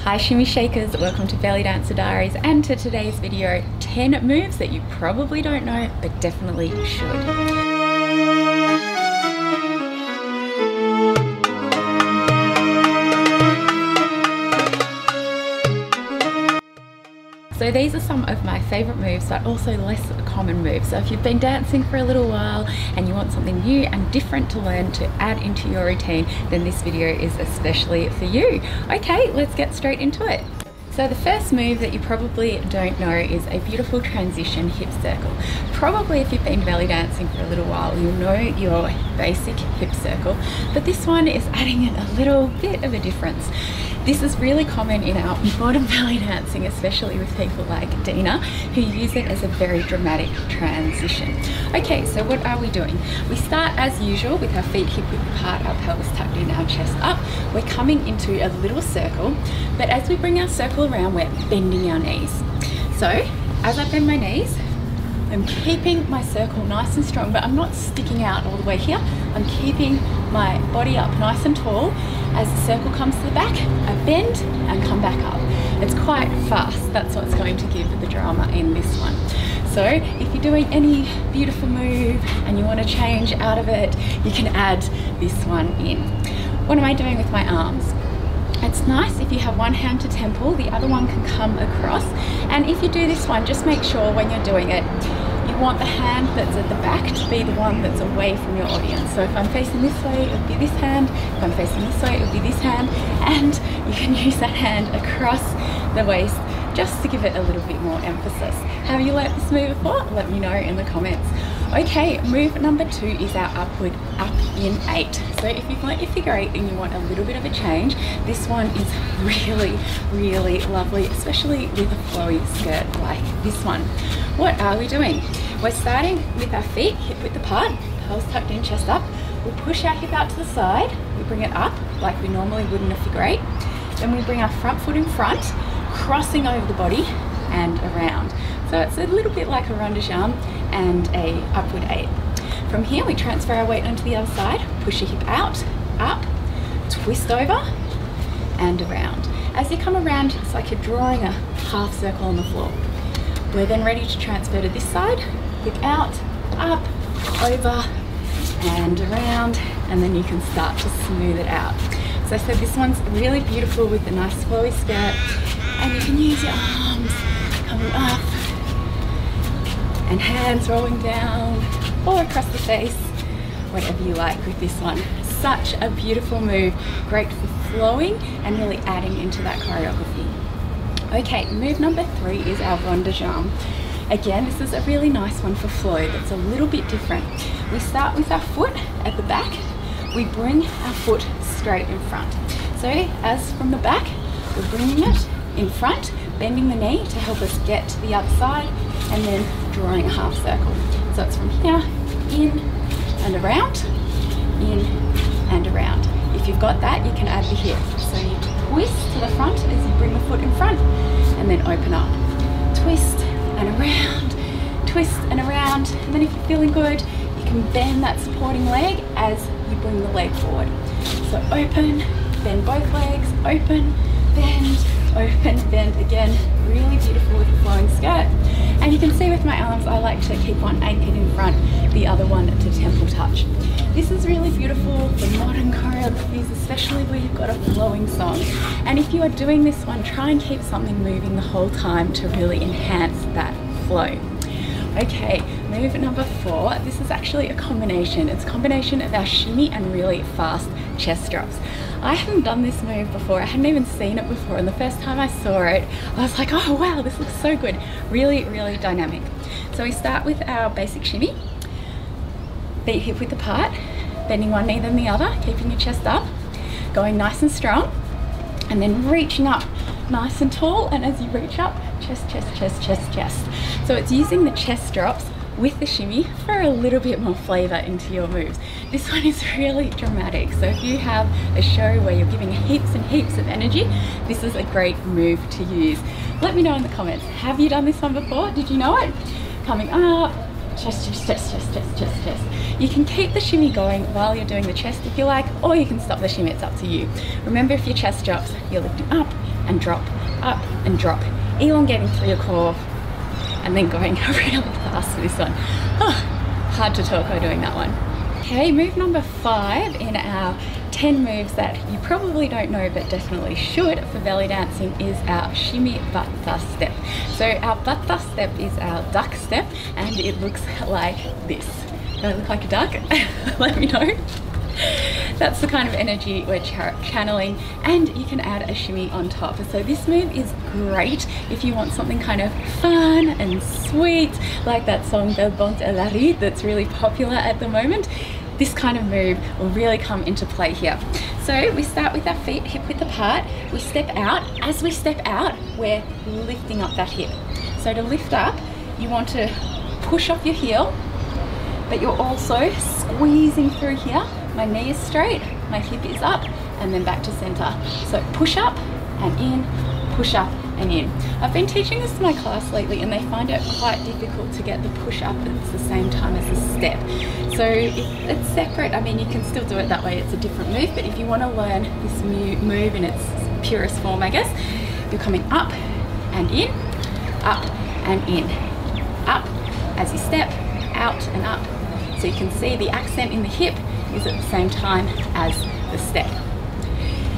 Hi Shimmy Shakers, welcome to Dancer Diaries and to today's video, 10 moves that you probably don't know but definitely should. So these are some of my favourite moves, but also less common moves. So if you've been dancing for a little while and you want something new and different to learn to add into your routine, then this video is especially for you. Okay, let's get straight into it. So the first move that you probably don't know is a beautiful transition hip circle. Probably if you've been belly dancing for a little while, you'll know your basic hip circle, but this one is adding in a little bit of a difference. This is really common in our modern belly dancing, especially with people like Dina, who use it as a very dramatic transition. Okay, so what are we doing? We start as usual with our feet hip width apart, our pelvis tucked in, our chest up. We're coming into a little circle, but as we bring our circle around, we're bending our knees. So as I bend my knees, I'm keeping my circle nice and strong, but I'm not sticking out all the way here. I'm keeping my body up nice and tall. As the circle comes to the back, I bend and come back up. It's quite fast. That's what's going to give the drama in this one. So if you're doing any beautiful move and you want to change out of it, you can add this one in. What am I doing with my arms? It's nice if you have one hand to temple, the other one can come across. And if you do this one, just make sure when you're doing it, you want the hand that's at the back to be the one that's away from your audience. So if I'm facing this way, it would be this hand. If I'm facing this way, it would be this hand. And you can use that hand across the waist just to give it a little bit more emphasis. Have you learnt this move before? Let me know in the comments. Okay, move number 2 is our upward up in 8. So if you've learnt your figure 8 and you want a little bit of a change, this one is really lovely, especially with a flowy skirt like this one. What are we doing? We're starting with our feet hip width apart, pelvis tucked in, chest up. We push our hip out to the side, we bring it up like we normally would in a figure 8. Then we bring our front foot in front, crossing over the body and around. So it's a little bit like a rond de jambe and a upward 8. From here we transfer our weight onto the other side, push your hip out, up, twist over and around. As you come around, it's like you're drawing a half circle on the floor. We're then ready to transfer to this side, hip out, up, over and around, and then you can start to smooth it out. So I said this one's really beautiful with a nice flowy skirt, and you can use your arms coming up and hands rolling down or across the face, whatever you like with this one. Such a beautiful move, great for flowing and really adding into that choreography. Okay, move number 3 is our rond de jambe. Again, this is a really nice one for flow that's a little bit different. We start with our foot at the back, we bring our foot straight in front. So as from the back, we're bringing it in front, bending the knee to help us get to the other side, and then drawing a half circle. So it's from here, in and around, in and around. If you've got that, you can add the hip. So you twist to the front as you bring the foot in front, and then open up. Twist and around, and then if you're feeling good, you can bend that supporting leg as you bring the leg forward. So open, bend both legs, open, bend again. Really beautiful with a flowing skirt. And you can see with my arms, I like to keep one anchored in front, the other one to temple touch. This is really beautiful for modern choreographies, especially where you've got a flowing song. And if you are doing this one, try and keep something moving the whole time to really enhance that flow. Okay, move number 4. This is actually a combination. It's a combination of our shimmy and really fast chest drops. I haven't done this move before. I hadn't even seen it before, and the first time I saw it, I was like, oh wow, this looks so good. Really dynamic. So we start with our basic shimmy. Feet hip width apart, bending one knee then the other, keeping your chest up, going nice and strong, and then reaching up nice and tall, and as you reach up, chest. So it's using the chest drops with the shimmy for a little bit more flavor into your moves. This one is really dramatic, so if you have a show where you're giving heaps and heaps of energy, this is a great move to use. Let me know in the comments, have you done this one before? Did you know it? Coming up, chest. You can keep the shimmy going while you're doing the chest if you like, or you can stop the shimmy, it's up to you. Remember, if your chest drops, you're lifting up and drop, up and drop, elongating through your core, and then going really fast for this one. Oh, hard to talk while doing that one. Okay, move number 5 in our 10 moves that you probably don't know but definitely should for belly dancing is our shimmy batta step. So our batta step is our duck step, and it looks like this. Do I look like a duck? Let me know. That's the kind of energy we're channeling, and you can add a shimmy on top. So this move is great if you want something kind of fun and sweet, like that song Del Bon et la Ride that's really popular at the moment. This kind of move will really come into play here. So we start with our feet hip width apart, we step out. As we step out, we're lifting up that hip. So to lift up, you want to push off your heel, but you're also squeezing through here. My knee is straight, my hip is up, and then back to center. So push up and in, push up and in. I've been teaching this to my class lately, and they find it quite difficult to get the push up at the same time as the step. So if it's separate, I mean, you can still do it that way, it's a different move, but if you want to learn this move in its purest form, I guess, you're coming up and in, up and in, up as you step, out and up. So you can see the accent in the hip is at the same time as the step.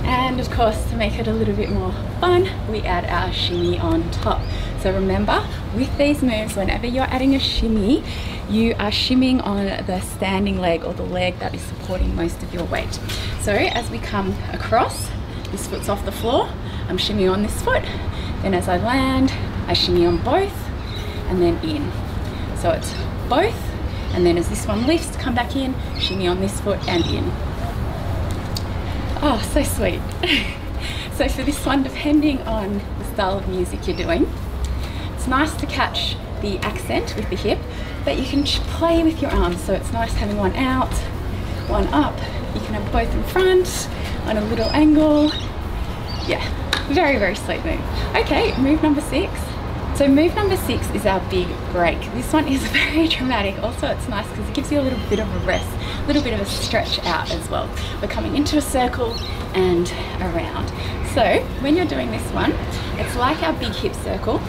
And of course, to make it a little bit more fun, we add our shimmy on top. So remember, with these moves, whenever you're adding a shimmy, you are shimmying on the standing leg, or the leg that is supporting most of your weight. So as we come across, this foot's off the floor, I'm shimmying on this foot. Then as I land, I shimmy on both, and then in. So it's both, and then as this one lifts, come back in, shimmy on this foot and in. Oh, so sweet. So for this one, depending on the style of music you're doing, it's nice to catch the accent with the hip, but you can play with your arms. So it's nice having one out, one up. You can have both in front, on a little angle. Yeah, very, very sweet move. Okay, move number 6. So move number 6 is our big break. This one is very dramatic. Also, it's nice because it gives you a little bit of a rest, a little bit of a stretch out as well. We're coming into a circle and around. So when you're doing this one, it's like our big hip circle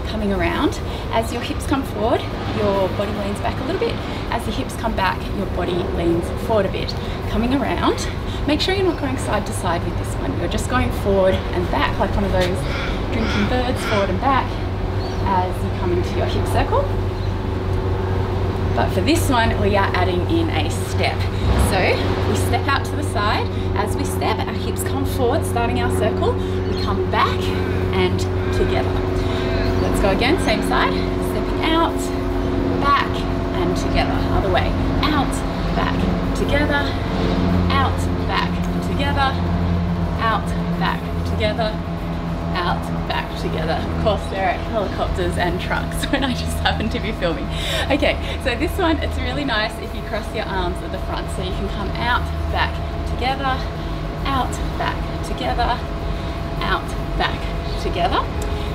coming around. As your hips come forward, your body leans back a little bit. As the hips come back, your body leans forward a bit. Coming around, make sure you're not going side to side with this one. You're just going forward and back, like one of those drinking birds, forward and back as you come into your hip circle. But for this one, we are adding in a step. So we step out to the side. As we step, our hips come forward, starting our circle. We come back and together. Let's go again, same side. Stepping out, back and together. Other way. Out, back, together. Out, back, together. Out, back, together. Out, back, together. Of course, there are helicopters and trucks when I just happen to be filming. Okay, so this one, it's really nice if you cross your arms at the front, so you can come out, back, together, out, back, together, out, back, together.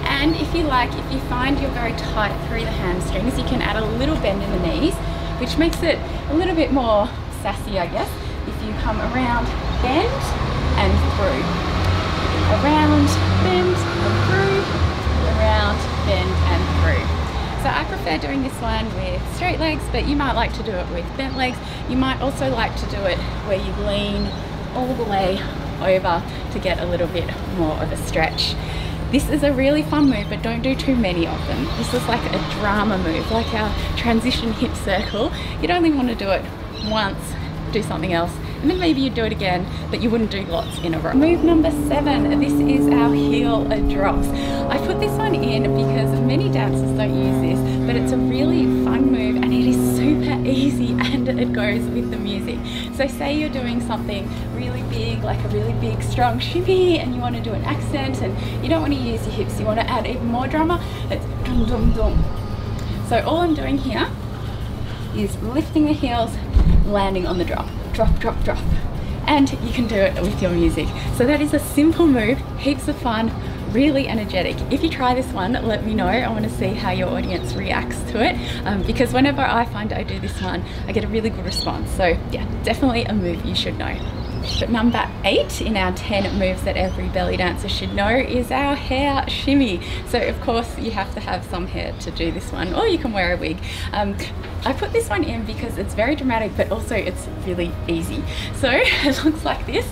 And if you like, if you find you're very tight through the hamstrings, you can add a little bend in the knees, which makes it a little bit more sassy, I guess. If you come around, bend and through. Around, bend and through, around, bend and through. So I prefer doing this one with straight legs, but you might like to do it with bent legs. You might also like to do it where you lean all the way over to get a little bit more of a stretch. This is a really fun move, but don't do too many of them. This is like a drama move, like our transition hip circle. You'd only want to do it once, do something else, and then maybe you do it again, but you wouldn't do lots in a row. Move number 7, this is our heel drops. I put this one in because many dancers don't use this, but it's a really fun move and it is super easy and it goes with the music. So say you're doing something really big, like a really big strong shimmy, and you want to do an accent and you don't want to use your hips, you want to add even more drama, it's dum dum dum. So all I'm doing here is lifting the heels, landing on the drop. Drop, drop, drop. And you can do it with your music. So that is a simple move, heaps of fun, really energetic. If you try this one, let me know. I want to see how your audience reacts to it, because whenever I find I do this one, I get a really good response. So yeah, definitely a move you should know. But number 8 in our 10 moves that every belly dancer should know is our hair shimmy. So of course you have to have some hair to do this one, or you can wear a wig. I put this one in because it's very dramatic, but also it's really easy. So it looks like this.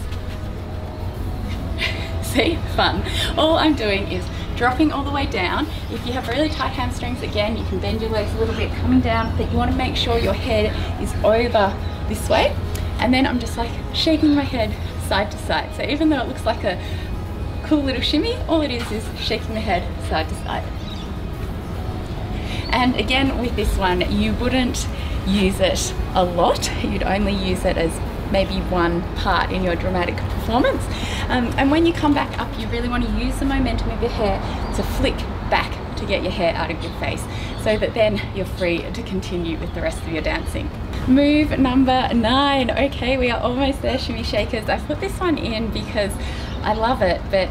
See, fun. All I'm doing is dropping all the way down. If you have really tight hamstrings, again, you can bend your legs a little bit coming down, but you want to make sure your head is over this way. And then I'm just like shaking my head side to side. So even though it looks like a cool little shimmy, all it is shaking the head side to side. And again, with this one, you wouldn't use it a lot. You'd only use it as maybe one part in your dramatic performance. And when you come back up, you really want to use the momentum of your hair to flick back to get your hair out of your face, so that then you're free to continue with the rest of your dancing. Move number 9. Okay, we are almost there, shimmy shakers. I put this one in because I love it, but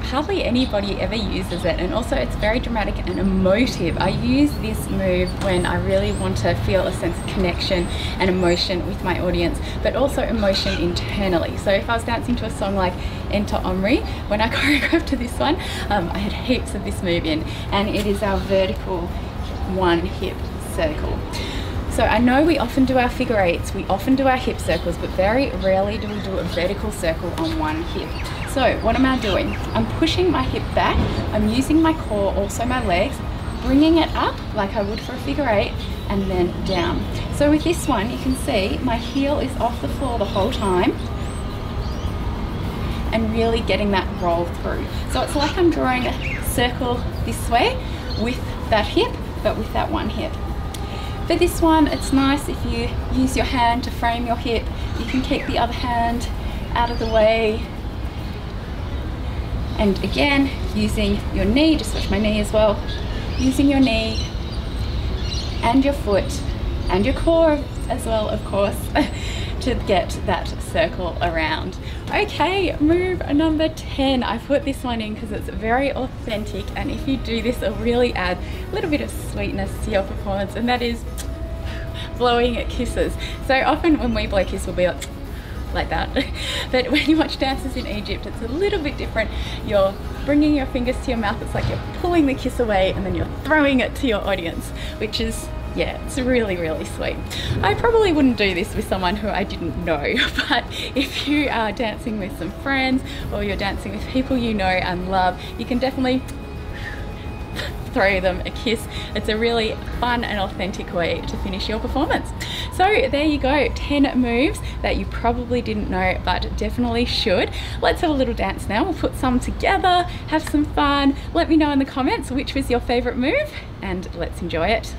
hardly anybody ever uses it, and also it's very dramatic and emotive. I use this move when I really want to feel a sense of connection and emotion with my audience, but also emotion internally. So if I was dancing to a song like Enter Omri, when I choreographed to this one, I had heaps of this move in, and it is our vertical one hip circle. So I know we often do our figure eights, we often do our hip circles, but very rarely do we do a vertical circle on one hip. So what am I doing? I'm pushing my hip back, I'm using my core, also my legs, bringing it up like I would for a figure eight, and then down. So with this one, you can see my heel is off the floor the whole time, and really getting that roll through. So it's like I'm drawing a circle this way with that hip, but with that one hip. For this one, it's nice if you use your hand to frame your hip. You can keep the other hand out of the way. And again, using your knee, just watch my knee as well, using your knee and your foot and your core as well, of course, to get that circle around. Okay, move number 10. I put this one in because it's very authentic, and if you do this, it'll really add a little bit of sweetness to your performance, and that is blowing kisses. So often when we blow kisses, we'll be like that. But when you watch dancers in Egypt, it's a little bit different. You're bringing your fingers to your mouth. It's like you're pulling the kiss away and then you're throwing it to your audience, which is, yeah, it's really, really sweet. I probably wouldn't do this with someone who I didn't know, but if you are dancing with some friends or you're dancing with people you know and love, you can definitely throw them a kiss. It's a really fun and authentic way to finish your performance. So there you go, 10 moves that you probably didn't know but definitely should. Let's have a little dance now. We'll put some together, have some fun. Let me know in the comments which was your favorite move, and let's enjoy it.